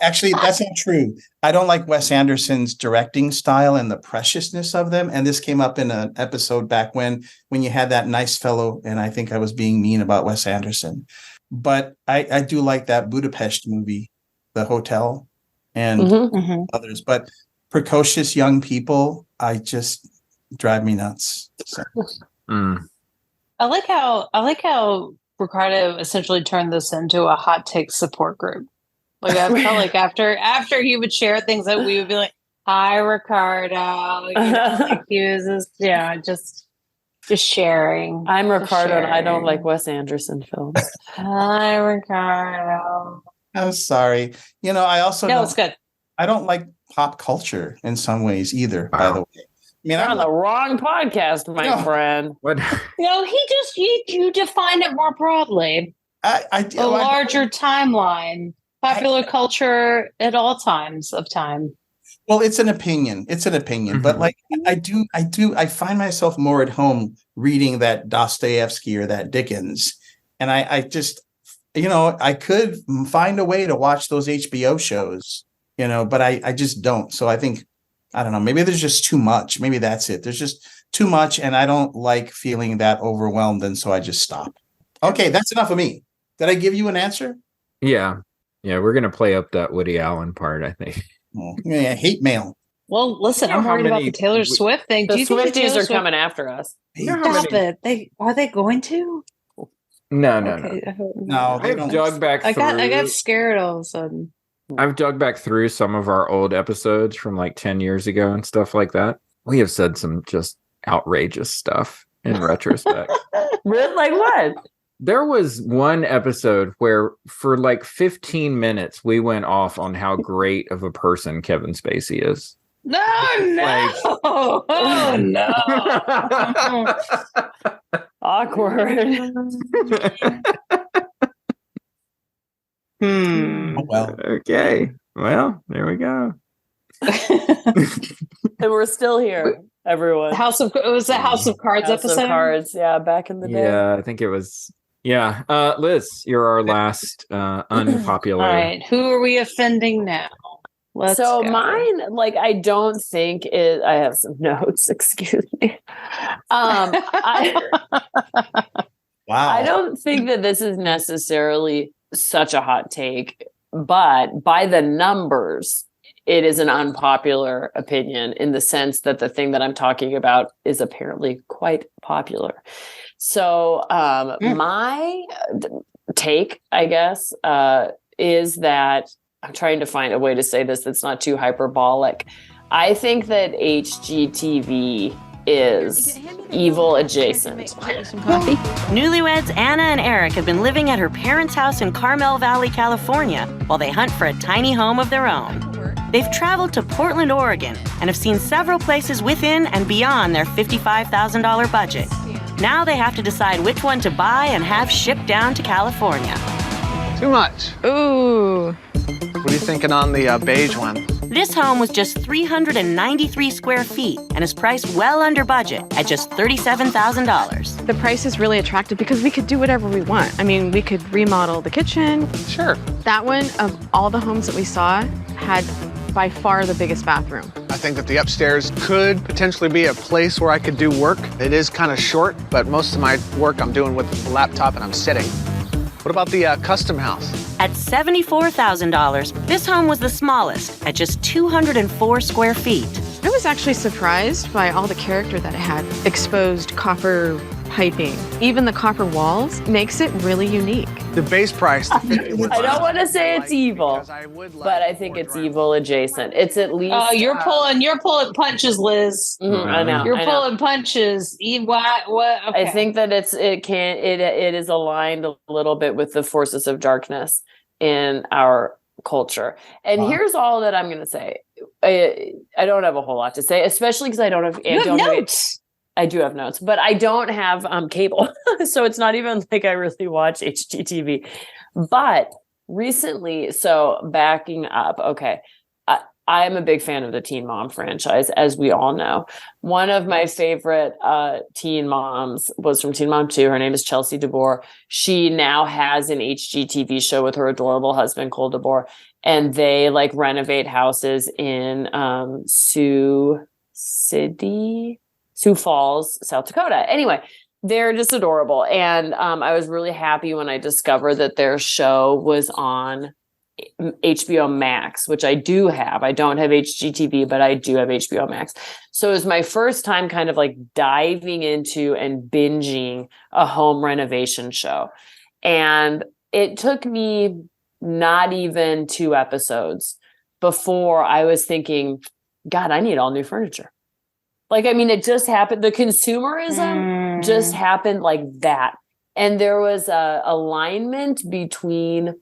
Actually, that's not true. I don't like Wes Anderson's directing style and the preciousness of them. And this came up in an episode back when you had that nice fellow, and I think I was being mean about Wes Anderson. But I do like that Budapest movie, The Hotel, and others. But precocious young people, I just drive me nuts. So. I like how Ricardo essentially turned this into a hot take support group. Like I felt like after he would share things that we would be like, "Hi, Ricardo," like he was just sharing. I'm Ricardo, and I don't like Wes Anderson films. Hi, Ricardo. I'm sorry. I also it's good. I don't like pop culture in some ways either. By the way, You're on the wrong podcast, my friend. What? You define it more broadly. A larger timeline. Popular culture at all times of time. Well, it's an opinion. But like I find myself more at home reading that Dostoevsky or that Dickens. And I just, I could find a way to watch those HBO shows, but I just don't. So I think, I don't know, maybe there's just too much. Maybe that's it. There's just too much. And I don't like feeling that overwhelmed. And so I just stop. Okay, that's enough of me. Did I give you an answer? Yeah. Yeah, we're going to play up that Woody Allen part, I think. Yeah, hate mail. Well, listen, I'm worried about the Taylor Swift thing. The Swifties are coming after us. Stop it. Are they going to? No. No, they don't. I got scared all of a sudden. I've dug back through some of our old episodes from like 10 years ago and stuff like that. We have said some just outrageous stuff in retrospect. Really? Like what? There was one episode where for like 15 minutes, we went off on how great of a person Kevin Spacey is. No. Oh, no. Awkward. Oh, well. Okay. Well, there we go. And we're still here, everyone. It was the House of Cards episode? House of Cards, yeah, back in the day. Yeah, I think it was. Yeah. Liz, you're our last unpopular. All right. Who are we offending now? Let's go. Mine, I don't think it. I have some notes. Excuse me. Wow. I don't think that this is necessarily such a hot take, but by the numbers, it is an unpopular opinion in the sense that the thing that I'm talking about is apparently quite popular. So my take, I guess, is that I'm trying to find a way to say this that's not too hyperbolic. I think that HGTV is evil adjacent. Newlyweds Anna and Eric have been living at her parents' house in Carmel Valley, California, while they hunt for a tiny home of their own. They've traveled to Portland, Oregon, and have seen several places within and beyond their $55,000 budget. Now they have to decide which one to buy and have shipped down to California. Too much. Ooh. What are you thinking on the beige one? This home was just 393 square feet and is priced well under budget at just $37,000. The price is really attractive because we could do whatever we want. I mean, we could remodel the kitchen. Sure. That one, of all the homes that we saw, had by far the biggest bathroom. I think that the upstairs could potentially be a place where I could do work. It is kind of short, but most of my work I'm doing with the laptop and I'm sitting. What about the custom house? At $74,000, this home was the smallest at just 204 square feet. I was actually surprised by all the character that it had. Exposed copper piping, even the copper walls, makes it really unique. The base price. I don't want to say it's evil, but I think it's evil adjacent. It's at least. Oh, you're pulling punches, Liz. I know. You're I know. pulling punches. What? Okay. I think that it is aligned a little bit with the forces of darkness in our culture. And here's all that I'm going to say. I don't have a whole lot to say, especially because I don't have notes. I do have notes, but I don't have cable. So it's not even like I really watch HGTV. But recently, so backing up, okay, I am a big fan of the Teen Mom franchise, as we all know. One of my favorite teen moms was from Teen Mom 2. Her name is Chelsea DeBoer. She now has an HGTV show with her adorable husband, Cole DeBoer, and they like renovate houses in Sioux Falls, South Dakota. Anyway, they're just adorable. And I was really happy when I discovered that their show was on HBO Max, which I do have. I don't have HGTV, but I do have HBO Max. So it was my first time kind of like diving into and binging a home renovation show. And it took me not even 2 episodes before I was thinking, God, I need all new furniture. Like, I mean, it just happened. The consumerism just happened like that. And there was a alignment between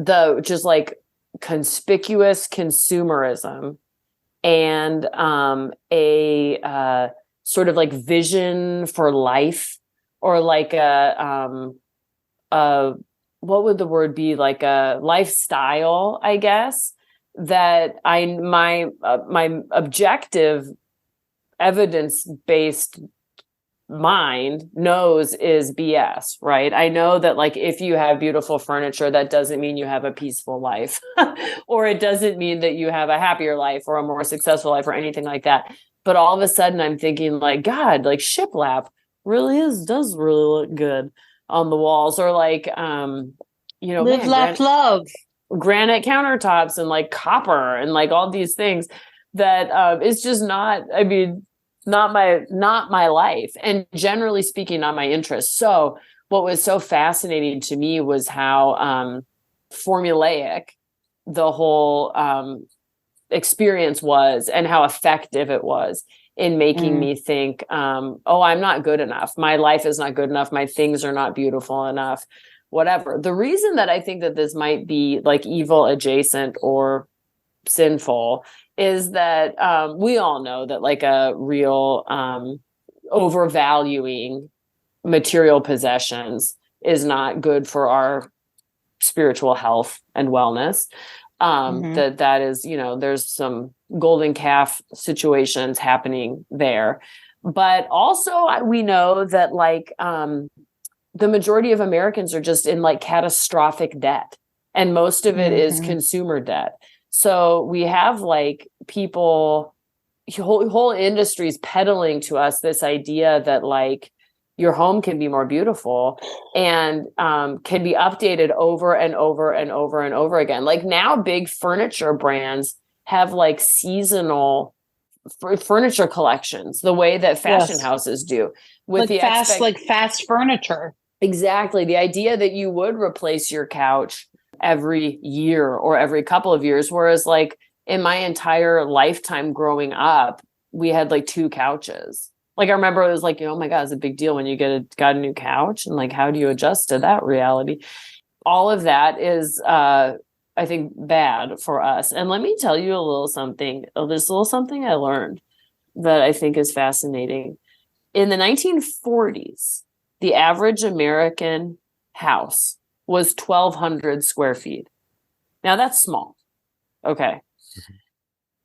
the just like conspicuous consumerism and a sort of like vision for life, or like a what would the word be, like a lifestyle, I guess, that my objective evidence-based mind knows is BS, right? I know that like if you have beautiful furniture, that doesn't mean you have a peaceful life, or it doesn't mean that you have a happier life or a more successful life or anything like that. But all of a sudden I'm thinking like, God, like shiplap does really look good on the walls, or like live, laugh, love, granite countertops and like copper and like all these things that is just not, I mean, not my life, and generally speaking, not my interest. So what was so fascinating to me was how formulaic the whole experience was, and how effective it was in making me think, oh, I'm not good enough. My life is not good enough. My things are not beautiful enough, whatever. The reason that I think that this might be like evil adjacent or sinful is that we all know that like a real overvaluing material possessions is not good for our spiritual health and wellness. That is, there's some golden calf situations happening there. But also we know that like the majority of Americans are just in like catastrophic debt, and most of it is consumer debt. So we have like people, whole industries peddling to us this idea that like your home can be more beautiful and can be updated over and over and over and over again. Like now big furniture brands have like seasonal furniture collections, the way that fashion houses do, with like fast furniture. Exactly. The idea that you would replace your couch every year or every couple of years, whereas like in my entire lifetime growing up, we had like 2 couches. Like I remember it was like, oh my God, it's a big deal when you got a new couch, and like how do you adjust to that reality? All of that is I think bad for us. And let me tell you this little something I learned that I think is fascinating. In the 1940s, the average American house was 1,200 square feet. Now that's small. Okay.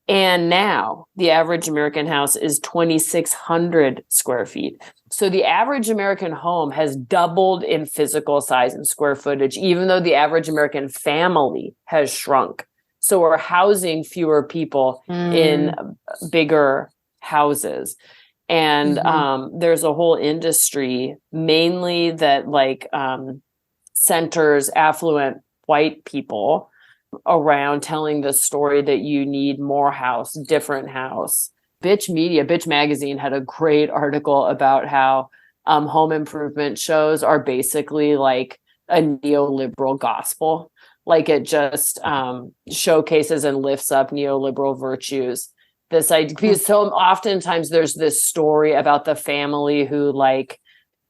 And now the average American house is 2,600 square feet. So the average American home has doubled in physical size and square footage, even though the average American family has shrunk. So we're housing fewer people in bigger houses. And there's a whole industry mainly that like centers affluent white people around telling the story that you need more house, different house, Bitch Magazine had a great article about how home improvement shows are basically like a neoliberal gospel. Like it just showcases and lifts up neoliberal virtues. This idea, because so oftentimes there's this story about the family who like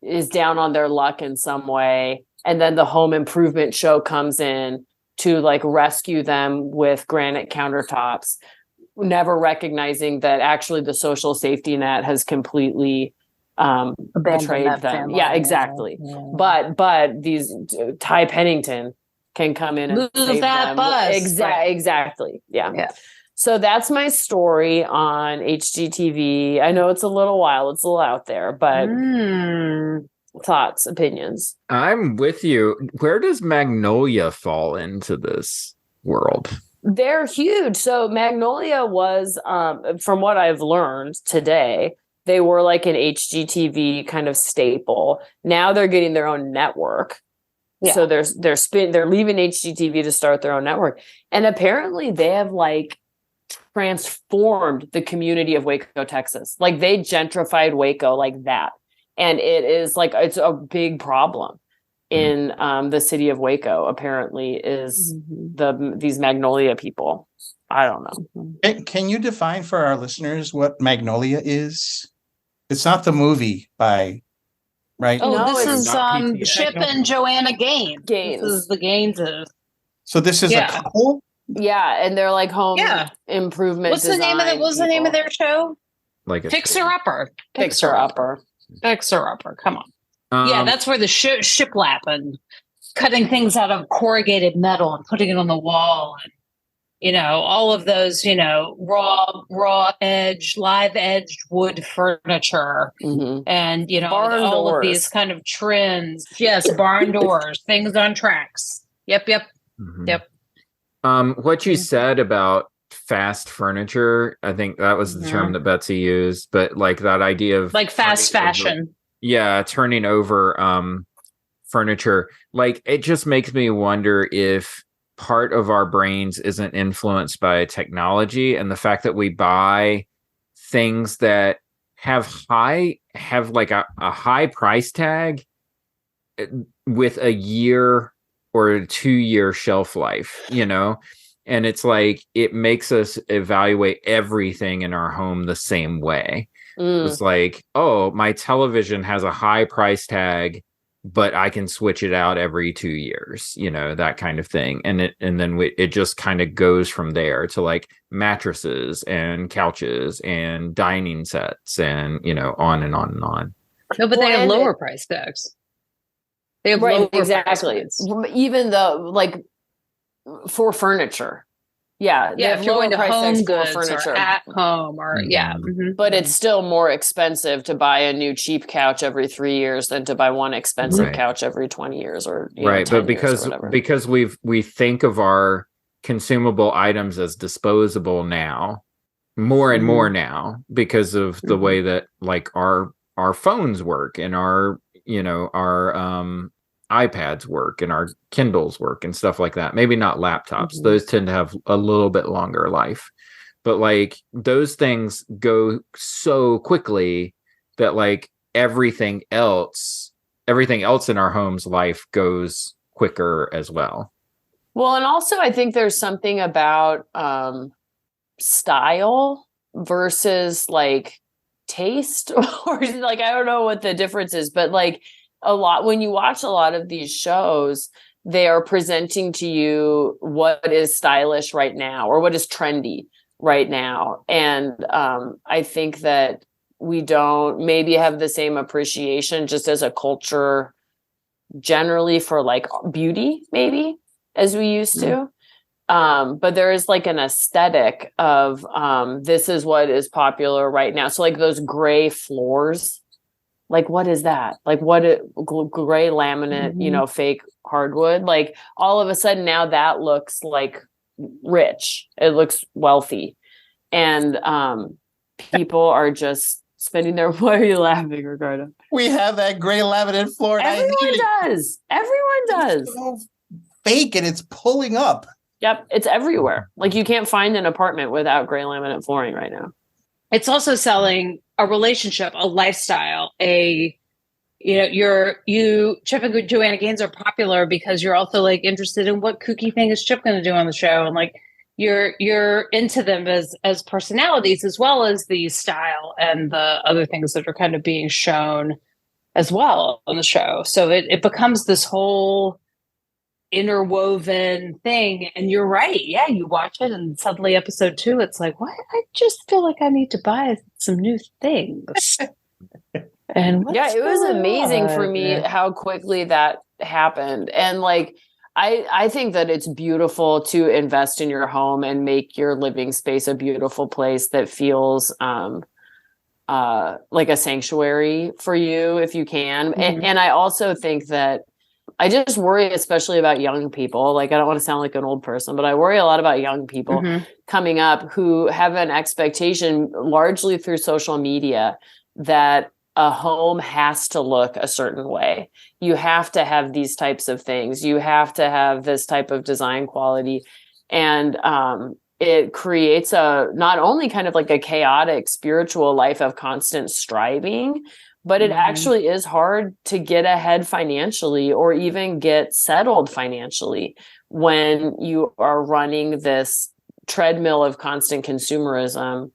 is down on their luck in some way, and then the home improvement show comes in to like rescue them with granite countertops, never recognizing that actually the social safety net has completely betrayed them. Family. Yeah, exactly. Yeah. But these Ty Pennington can come in and lose save that them. bus. Exactly. Yeah. So that's my story on HGTV. I know it's a little out there, but thoughts, opinions. I'm with you. Where does Magnolia fall into this world? They're huge. So Magnolia was, from what I've learned today, they were like an HGTV kind of staple. Now they're getting their own network. Yeah. So they're leaving HGTV to start their own network. And apparently they have like transformed the community of Waco, Texas. Like they gentrified Waco like that. And it is like, it's a big problem in the city of Waco, apparently, is these Magnolia people. I don't know. Can you define for our listeners what Magnolia is? It's not the movie right? Oh, no, this is Chip and Joanna Gaines. This is the Gaineses. So this is a couple? Yeah, and they're like home improvement. What's the name of their show? Like Fixer Upper. Fixer Upper. Come on. Yeah, that's where the shiplap and cutting things out of corrugated metal and putting it on the wall, and all of those raw edge, live edged wood furniture, and barn all doors. Of these kind of trends. Yes, barn doors, things on tracks. Yep. What you said about fast furniture, I think that was the term that Betsy used, but like that idea of like fast fashion. Turning over furniture, like it just makes me wonder if part of our brains isn't influenced by technology and the fact that we buy things that have like a high price tag with a year or a 2-year shelf life, and it's like it makes us evaluate everything in our home the same way. It's like, oh, my television has a high price tag, but I can switch it out every 2 years, that kind of thing. And then it just kind of goes from there to like mattresses and couches and dining sets and, on and on and on. No, but they have lower price tags. They have lower exactly. Even though like for furniture. Yeah, if you're going to Home Goods or At Home or but it's still more expensive to buy a new cheap couch every 3 years than to buy one expensive couch every 20 years or but because we think of our consumable items as disposable now, more and more now, because of the way that like our phones work and our iPads work and our Kindles work and stuff like that. Maybe not laptops. Those tend to have a little bit longer life. But like those things go so quickly that like everything else in our home's life goes quicker as well. Well, and also I think there's something about style versus like taste or like I don't know what the difference is, but like when you watch a lot of these shows, they are presenting to you what is stylish right now or what is trendy right now. And I think that we don't maybe have the same appreciation just as a culture generally for like beauty, maybe as we used to. But there is like an aesthetic of this is what is popular right now. So like those gray floors. Like, what is that? Like, gray laminate, fake hardwood? Like, all of a sudden now that looks like rich. It looks wealthy. And people are just spending their... Why are you laughing, Ricardo? We have that gray laminate floor. Everyone does. It's so fake and it's pulling up. Yep. It's everywhere. Like, you can't find an apartment without gray laminate flooring right now. it's also selling a relationship, a lifestyle, Chip and Joanna Gaines are popular because you're also like interested in what kooky thing is Chip going to do on the show, and like you're into them as personalities as well as the style and the other things that are kind of being shown as well on the show. So it becomes this whole interwoven thing. And you're right. Yeah, you watch it and suddenly episode 2, it's like, what? I just feel like I need to buy some new things. And yeah, it was amazing for me how quickly that happened. And like, I think that it's beautiful to invest in your home and make your living space a beautiful place that feels like a sanctuary for you if you can. Mm-hmm. And I also think that I just worry especially about young people. Like, I don't want to sound like an old person, but I worry a lot about young people coming up who have an expectation largely through social media that a home has to look a certain way. You have to have these types of things. You have to have this type of design quality. And it creates not only kind of like a chaotic spiritual life of constant striving, but it actually is hard to get ahead financially or even get settled financially when you are running this treadmill of constant consumerism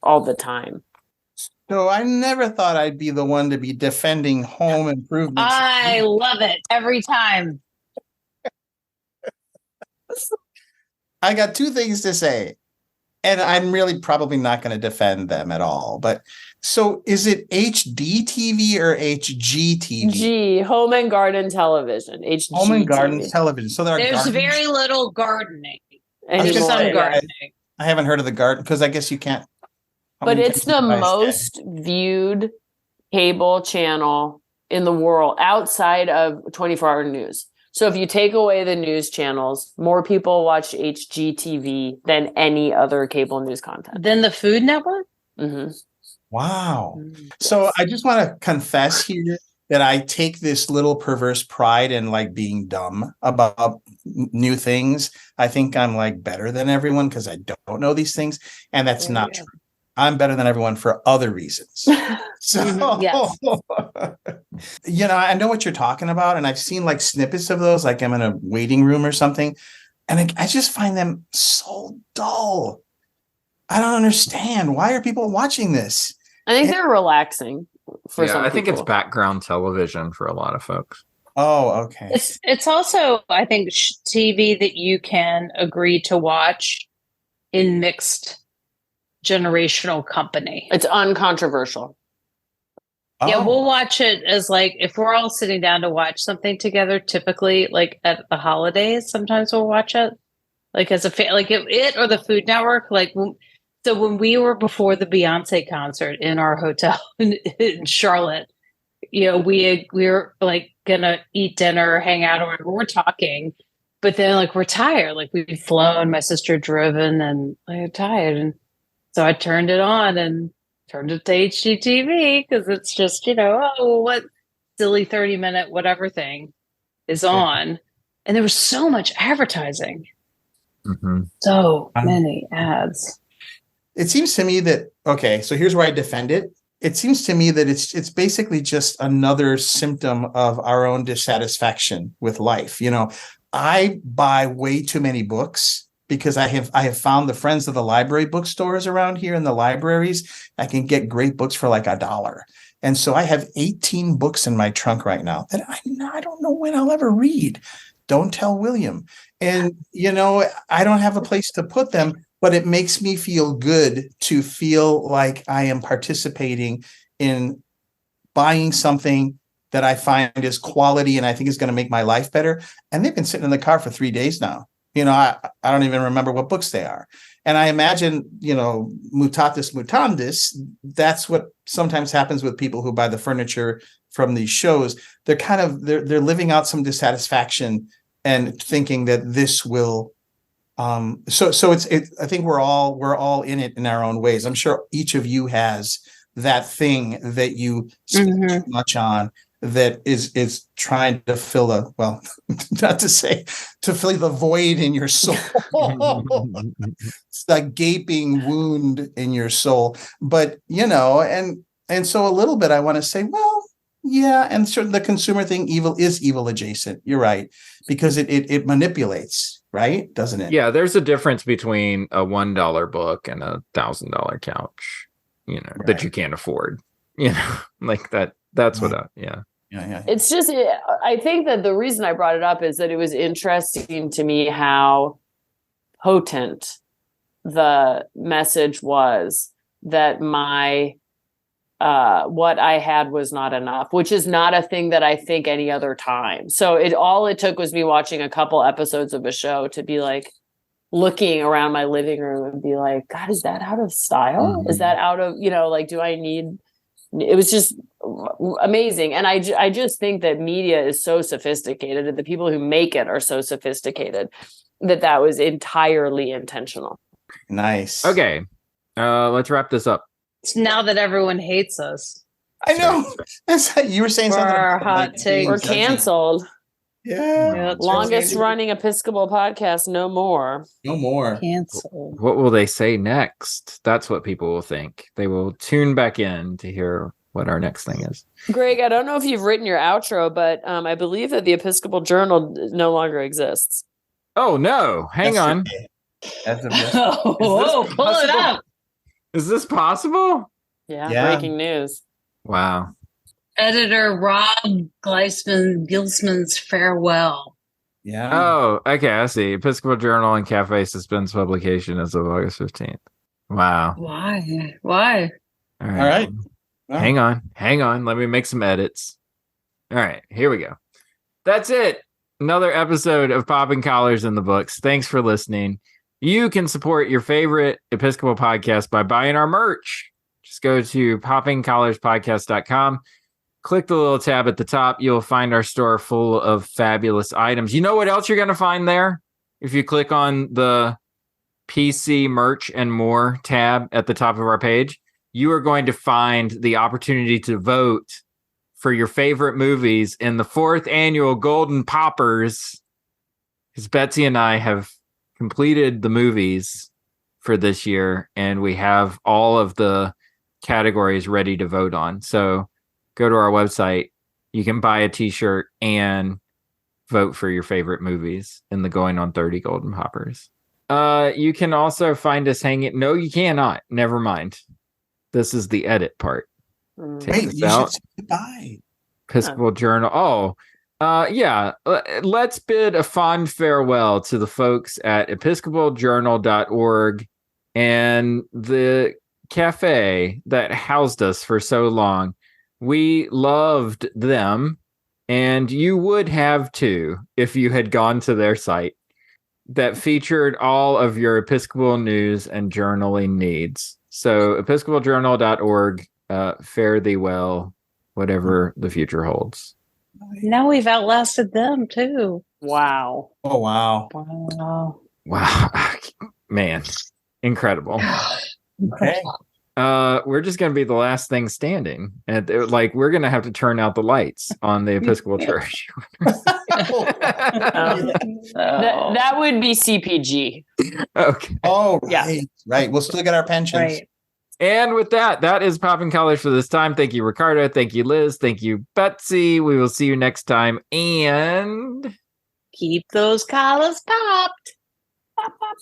all the time. So I never thought I'd be the one to be defending home improvements. I love it every time. I got 2 things to say, and I'm really probably not going to defend them at all. But so is it HD TV or HGTV? G, home and garden television. HG home and garden television. So there's very little gardening. And there's some gardening. I haven't heard of the garden because I guess you can't. But it's the most viewed cable channel in the world outside of 24-hour news. So if you take away the news channels, more people watch HGTV than any other cable news content. Than the Food Network? Mm-hmm. Wow. So I just want to confess here that I take this little perverse pride in like being dumb about new things. I think I'm like better than everyone because I don't know these things. And that's not true. I'm better than everyone for other reasons. So, yes. I know what you're talking about. And I've seen like snippets of those, like I'm in a waiting room or something. And I just find them so dull. I don't understand. Why are people watching this? I think they're relaxing for some people. I think it's background television for a lot of folks. Oh, okay. It's also, I think, TV that you can agree to watch in mixed generational company. It's uncontroversial. Yeah, we'll watch it as like if we're all sitting down to watch something together. Typically, like at the holidays, sometimes we'll watch it like as a like it or the Food Network. Like so, when we were before the Beyonce concert in our hotel in Charlotte, we were like gonna eat dinner, hang out, or whatever. We're talking, but then like we're tired. Like we'd flown, my sister driven, and I'm tired, and so I turned it on and turned it to HGTV because it's just, what silly 30-minute whatever thing is on. And there was so much advertising. Mm-hmm. So many ads. It seems to me that, okay, so here's where I defend it. It seems to me that it's basically just another symptom of our own dissatisfaction with life. I buy way too many books. Because I have found the Friends of the Library bookstores around here in the libraries. I can get great books for like $1. And so I have 18 books in my trunk right now that I don't know when I'll ever read. Don't tell William. And, I don't have a place to put them, but it makes me feel good to feel like I am participating in buying something that I find is quality and I think is going to make my life better. And they've been sitting in the car for 3 days now. I don't even remember what books they are. And I imagine, mutatis mutandis, that's what sometimes happens with people who buy the furniture from these shows. They're they're living out some dissatisfaction and thinking that this will. So I think we're all in it in our own ways. I'm sure each of you has that thing that you spend too much on that is trying to fill not to say to fill the void in your soul. It's a gaping wound in your soul. But, and so a little bit I want to say, well, yeah, and certainly the consumer thing, evil adjacent. You're right, because it manipulates, right? Doesn't it? Yeah, there's a difference between a $1 book and a $1,000 couch, Right. that you can't afford. Like that. That's Right. what. Yeah. It's just, I think that the reason I brought it up is that it was interesting to me how potent the message was that what I had was not enough, which is not a thing that I think any other time. So all it took was me watching a couple episodes of a show to be like looking around my living room and be like, God, is that out of style? Mm-hmm. Is that out of, do I need, it was just amazing. And I just think that media is so sophisticated and the people who make it are so sophisticated that was entirely intentional. Nice. Okay. Let's wrap this up. It's now that everyone hates us. I know. You were saying For something our about, hot takes. We're canceled. Yeah. Longest running Episcopal podcast, no more. No more. Canceled. What will they say next? That's what people will think. They will tune back in to hear what our next thing is. Greg, I don't know if you've written your outro, but I believe that the Episcopal Journal no longer exists. Oh, no. Hang on. Pull it up. Is this possible? Yeah. Breaking news. Wow. Editor Rob Gilsman's farewell. Yeah. Oh, okay. I see. Episcopal Journal and Cafe suspends publication as of August 15th. Wow. Why? All All right. Hang on. Let me make some edits. All right. Here we go. That's it. Another episode of Popping Collars in the books. Thanks for listening. You can support your favorite Episcopal podcast by buying our merch. Just go to poppingcollarspodcast.com. Click the little tab at the top. You'll find our store full of fabulous items. You know what else you're going to find there? If you click on the PC merch and more tab at the top of our page, you are going to find the opportunity to vote for your favorite movies in the 4th annual Golden Poppers. Because Betsy and I have completed the movies for this year, and we have all of the categories ready to vote on. So go to our website. You can buy a t-shirt and vote for your favorite movies in the Going on 30 Golden Poppers. You can also find us hanging. No, you cannot. Never mind. This is the edit part. Wait, you should say goodbye. Episcopal Journal. Oh, yeah. Let's bid a fond farewell to the folks at episcopaljournal.org and the cafe that housed us for so long. We loved them, and you would have too if you had gone to their site that featured all of your Episcopal news and journaling needs. So episcopaljournal.org, fare thee well, whatever the future holds. Now we've outlasted them too. Wow. Oh, wow. Wow. Man, incredible. Okay. We're just going to be the last thing standing. And we're going to have to turn out the lights on the Episcopal Church. That would be CPG. Okay. Oh, right. Right. We'll still get our pensions. Right. And with that is Popping Collars for this time. Thank you, Ricardo. Thank you, Liz. Thank you, Betsy. We will see you next time. And keep those collars popped. Pop, pop.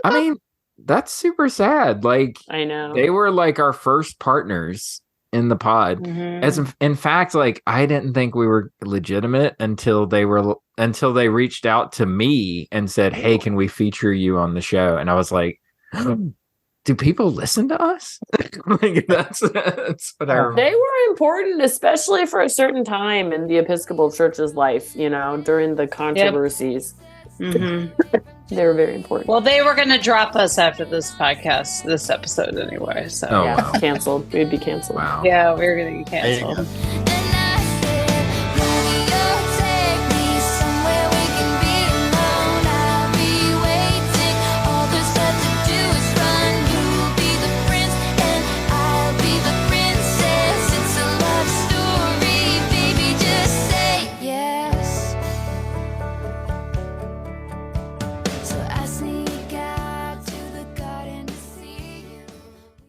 I mean, that's super sad. Like, I know. They were like our first partners in the pod. Mm-hmm. As in fact, like I didn't think we were legitimate until they reached out to me and said, "Hey, can we feature you on the show?" And I was like, do people listen to us? Like that's what I remember. They were important, especially for a certain time in the Episcopal Church's life, during the controversies. Yep. Mm-hmm. They were very important. Well, they were going to drop us after this episode anyway. So wow. Canceled. We'd be canceled. Wow. Yeah, we were going to get canceled.